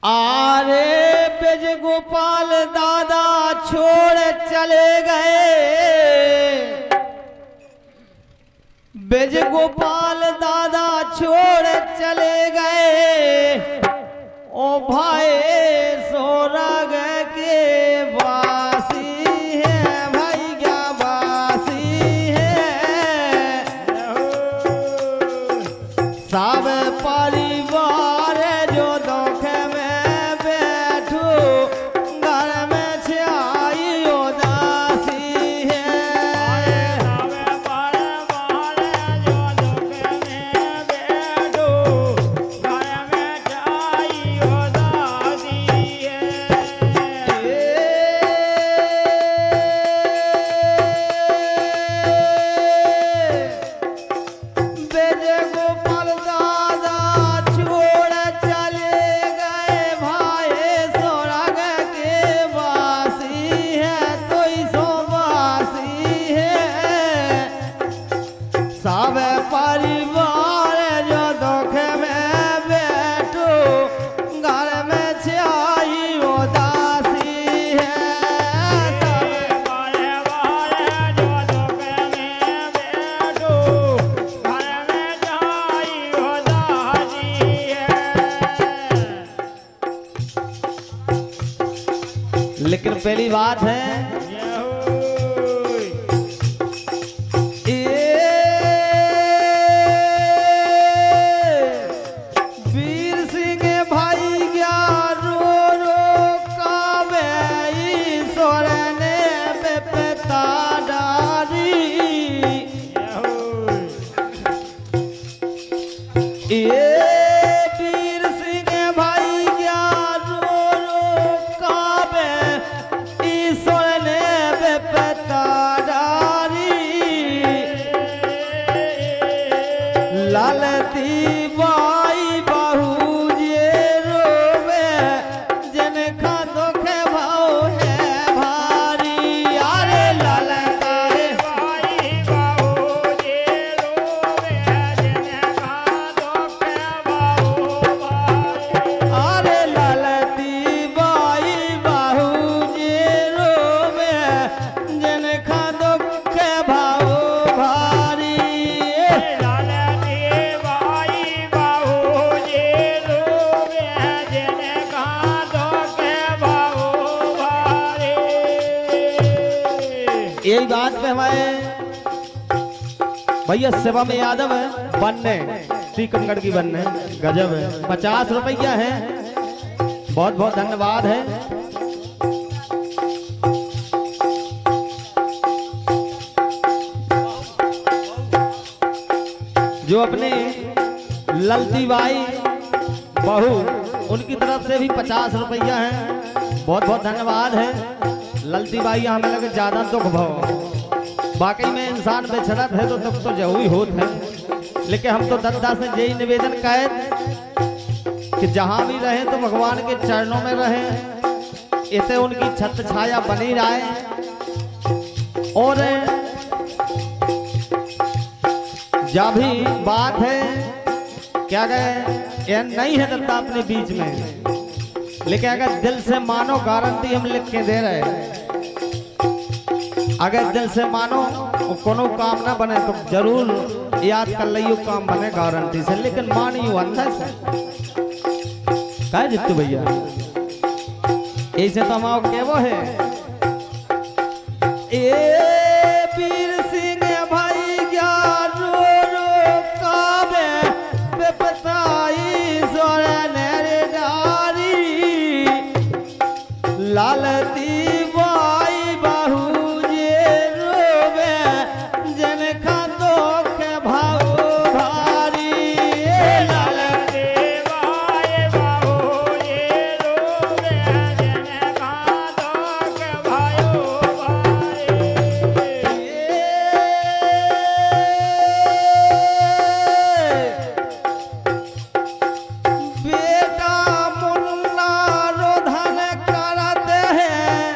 आरे ब्रज गोपाल दादा छोड़ चले गए, ब्रज गोपाल दादा छोड़ चले गए। ओ भाई स्वर्ग के वासी है, भाई क्या वासी है। सब परिवार जो दुख में बैठो, घर में छाई उदासी है। सब परिवार जो दुख में बैठो, घर में छाई उदासी है। ब्रज गोपाल दादा छोड़ चले गए, भाई स्वर्ग के वासी है, तो सो वासी है। सब परिवार जो दुख में बैठो, घर में छाई उदासी है। सब परिवार जो दुख में बैठो, घर में छाई उदासी है। लेकिन पहली बात है वीर सिंह भाई रो रो कावे, ईश्वर ने बेपता डारी। वीर सिंह भाई रो रो कावे, ईश्वर ने बेपता डारी। लालती बाई बहू जे रोवे, जिनका दुख भाव है भारी। अरे ललकारे भाई बाबू जे रोवे, जिनका दुख बाबू भाई। अरे ललती बाई बहू जे रोवे, जिनका दुख भाव भारी। लालती बाई बाबू जे रोवे, जिनका दुख बाबू भाई। यही बात पे हमारे भैया सेवा में यादव है बनने टीकमगढ़ की बनने गजब है। 50 रुपया है, बहुत बहुत धन्यवाद है। जो अपने ललती बाई बहू, उनकी तरफ से भी 50 रुपया है, बहुत बहुत धन्यवाद है। ललती बाई हमें लगे ज्यादा दुख भाव, वाकई में इंसान बेशरत है तो दुख तो जरूरी होत है। लेकिन हम तो दद्दा से यही निवेदन कहे कि जहां भी रहे तो भगवान के चरणों में रहे, इसे उनकी छत्र छाया बनी रहे। और जब भी बात है क्या कहे, यह नहीं है दद्दा अपने बीच में, लेकिन अगर दिल से मानो गारंटी हम लिख के दे रहे हैं। अगर दिल से मानो कोनो काम ना बने तो जरूर याद कर लियो काम बने गारंटी से, लेकिन मानियो अंदर से कह जितू भैया ऐसे तो हम के वो है। वीर सिंह भाई रो रो कावे, बेपताई ईश्वर ने डारी। लालती बाई बहू जे रोवे, जिनका दुख भाव भारी। लालती बाई बाबू जे रोवे, जिनका दुख भयो भाई। बेटा मुन्ना रोधन करते हैं,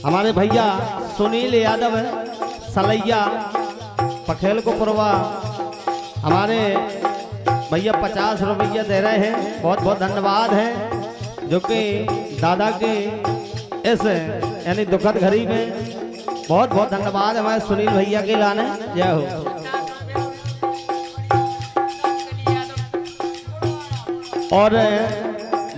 हमारे भैया सुनील यादव सलैया पखेल को पुरवा हमारे भैया 50 रुपया दे रहे हैं, बहुत बहुत धन्यवाद है। जो कि दादा के इस यानी दुखद घड़ी में बहुत बहुत धन्यवाद हमारे सुनील भैया के लाने। जय हो। और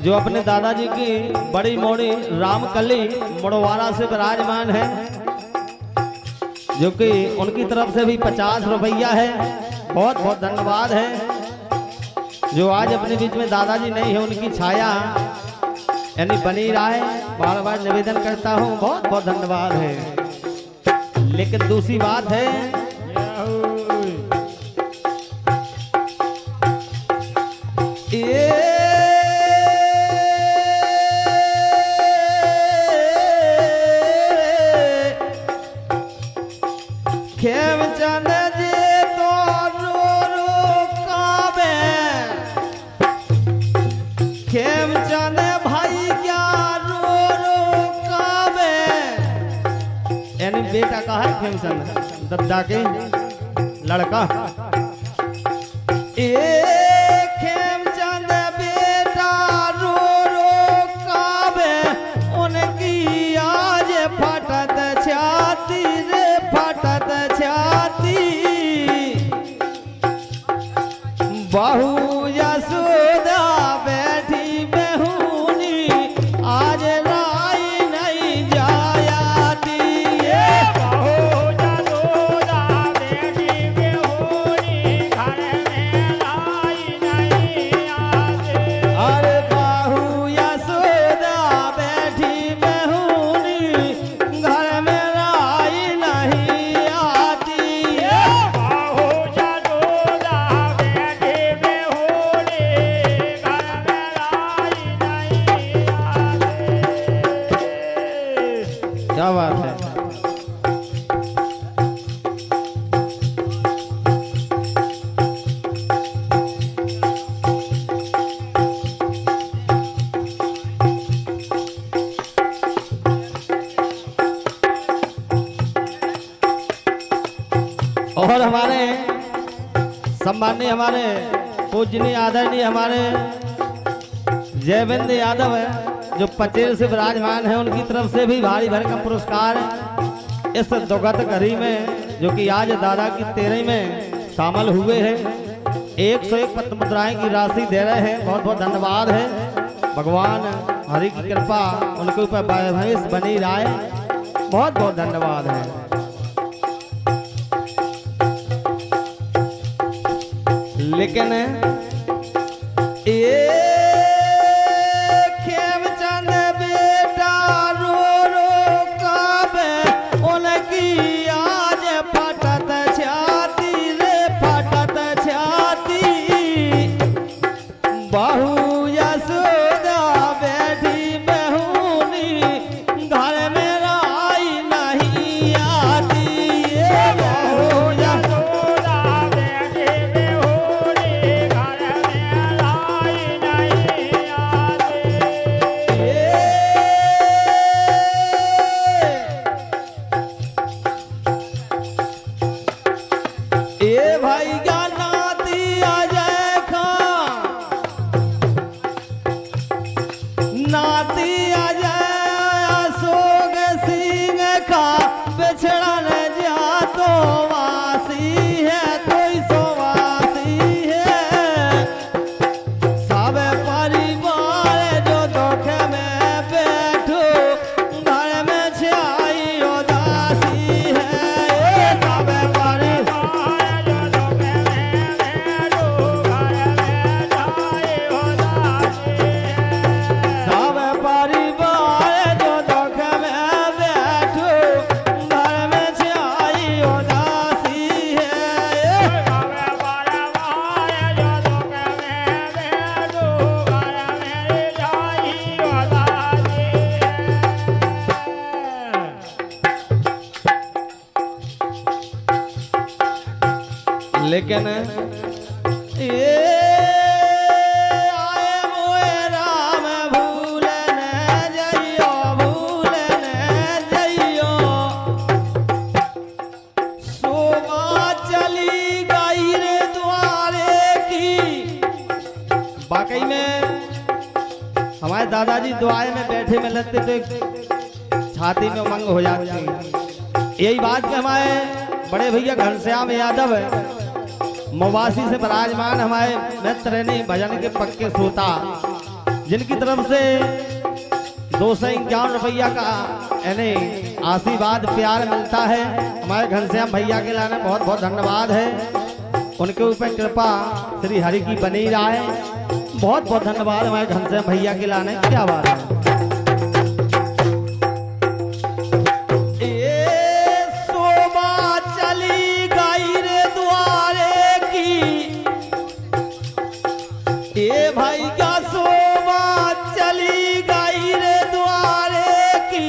जो अपने दादाजी की बड़ी मोड़ी रामकली मुड़वारा से विराजमान है, जो कि उनकी तरफ से भी 50 रुपया है, बहुत बहुत धन्यवाद है। जो आज अपने बीच में दादाजी नहीं है, उनकी छाया यानी बनी रहा है, बार बार निवेदन करता हूँ, बहुत बहुत धन्यवाद है। लेकिन दूसरी बात है ये खेमचंद जी तो रो रो काबे, खेमचंद भाई क्या रो रो काबे, यानी बेटा का है खेमचंद दद्दा के लड़का। खेमचंद बेटा रो रो काबे, उनकी आज फटत छाती रे फटत छाती। बहू यशोदा बैठी बेहूनी, आज राई नहीं जायाती। बहू यशोदा बैठी बेहूनी, घर में लाई नहीं आती। अरे बहू यशोदा बैठी बेहूनी, घर में राई नहीं आती। बहू यशोदा बैठी बेहूनी, घर में लाई नहीं आती। क्या बात है। और हमारे सम्माननीय हमारे पूजनीय आदरणीय हमारे जयविंद यादव है, जो पचेल से विराजमान है, उनकी तरफ से भी भारी भरकम पुरस्कार इस दुखद घड़ी में, जो कि आज दादा की 13 में शामिल हुए हैं, 101 पत्र मुद्राएं की राशि दे रहे हैं। बहुत बहुत धन्यवाद है। भगवान हरि की कृपा उनके ऊपर भविष्य बनी रहे, बहुत बहुत धन्यवाद है। लेकिन खेमचंद बेटा रो रो काबे, उनकी आज फटत छाती रे फटत छाती। बहू यशोदा बैठी बेहूनी, घर में राई नहीं आती। बहू यशोदा बैठी बेहूनी, घर में लाई नहीं आती। ए भाई क्या नाती अजय खां, नाती अजय अशोक सिंह का बिछड़न जा तो वासी है, कोई सो वासी है। सब परिवार जो दुख में बैठो, घर में छाई उदासी है। सब परिवार जो दुख में बैठो, घर में छाई उदासी है। सब परिवार जो दुख में बैठो, घर में छाई उदासी है। सब परिवार जो दुख में बैठो, घर में छाई उदासी है। लेकिन ये आए मोए राम भूलन जइयो, भूलन जइयो। दुआए में बैठे में लगते तो एक छाती में उमंग हो जाती। यही बात के हमारे बड़े भैया घनश्याम यादव मवासी से विराजमान हमारे मित्र ने भजन के पक्के श्रोता, जिनकी तरफ से 251 रुपया का यानी आशीर्वाद प्यार मिलता है। हमारे घनश्याम भैया के लाने बहुत बहुत धन्यवाद है। उनके ऊपर कृपा श्री हरि की बनी रहे। बहुत बहुत धन्यवाद हमारे घनश्याम भैया के लाने। क्या बात है। भाई का सोमा चली गई रे द्वारे की,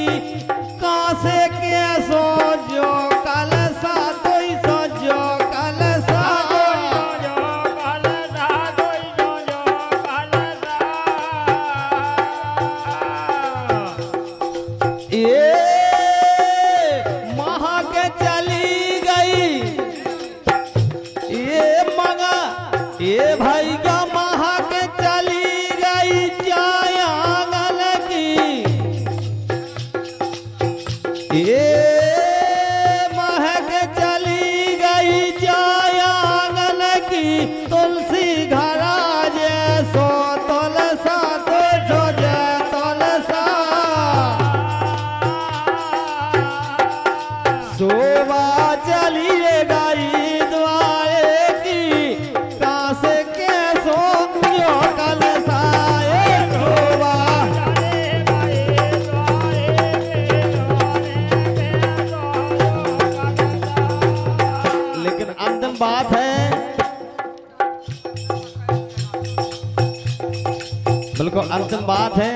कासे के सो जो कल सा तो जो कल सा ये महा के चली गई ये मगा ये भाई का महक चली गई जायांगन की, तुलसी घरा जैसो तुलसा तो जो जय तुलसा शोभा चली गई द्वारे की, कासे के सो जो कलसा शोभा। बात है बिल्कुल अंतिम बात है।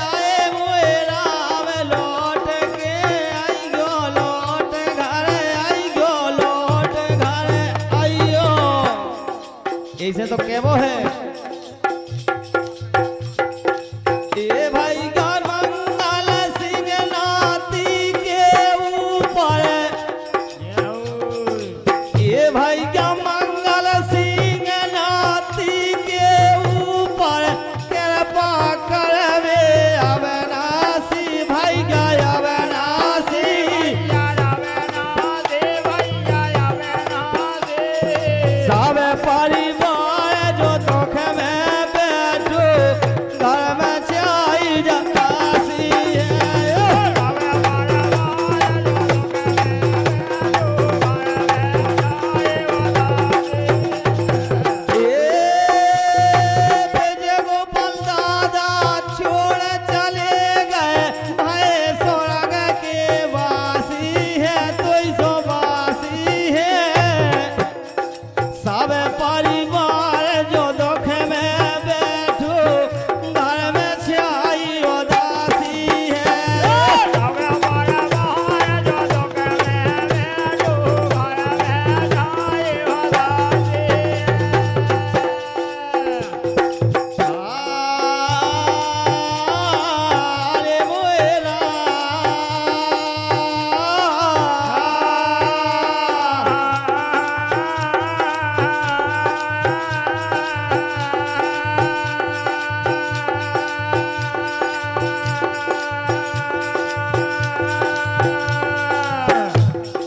आए हुए राम लौट के आई गो लौट घर आई गो लौट घर आइयो। ऐसे तो केवो है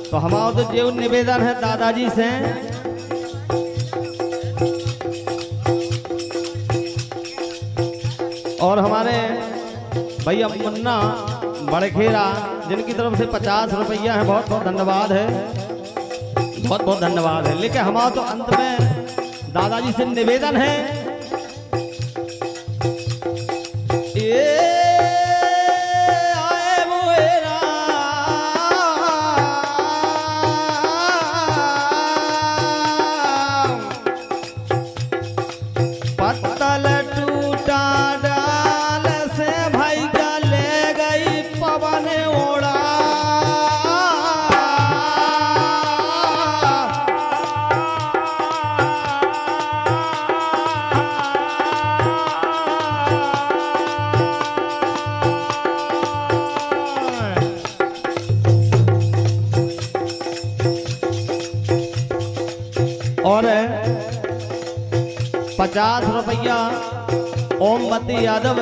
तो हमारा तो जो निवेदन है दादाजी से और हमारे भैया मुन्ना बड़खेरा जिनकी तरफ से 50 रुपया है, बहुत बहुत धन्यवाद है, बहुत बहुत धन्यवाद है। लेकिन हमारा तो अंत में दादाजी से निवेदन है 50 रुपया ओमवती यादव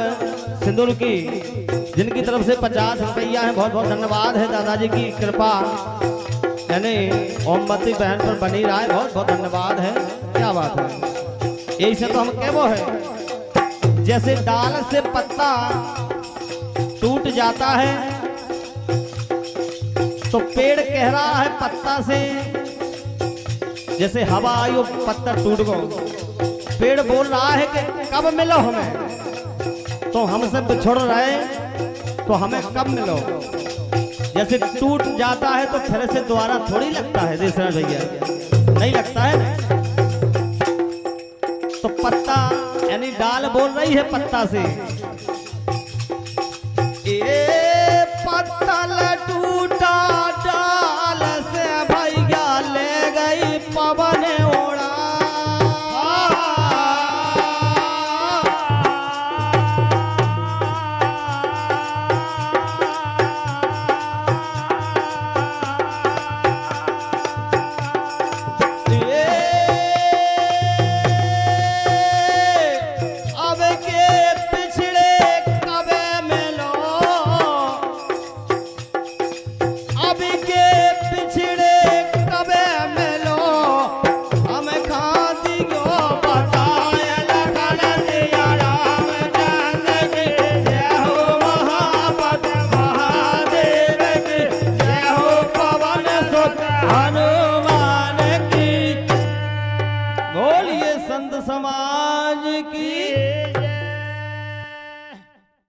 सिंदूर की, जिनकी तरफ से 50 रुपया है। बहुत बहुत धन्यवाद है, दादाजी की कृपा यानी ओमवती बहन पर बनी रहा है। बहुत बहुत धन्यवाद है, क्या बात है। यही से तो हम कह वो है, जैसे डाल से पत्ता टूट जाता है तो पेड़ कह रहा है पत्ता से, जैसे हवा आई वो पत्ता टूट गो, पेड़ बोल रहा है कि कब मिलो हमें, तो हमसे बिछड़ रहे तो हमें कब मिलो। जैसे टूट जाता है तो फिर से दोबारा थोड़ी लगता है देसरा भैया, नहीं लगता है। तो पत्ता यानी डाल बोल रही है पत्ता से, ए पत्तल टूटा डाल से भैया ले गई पवन ओढ़ा। समाज की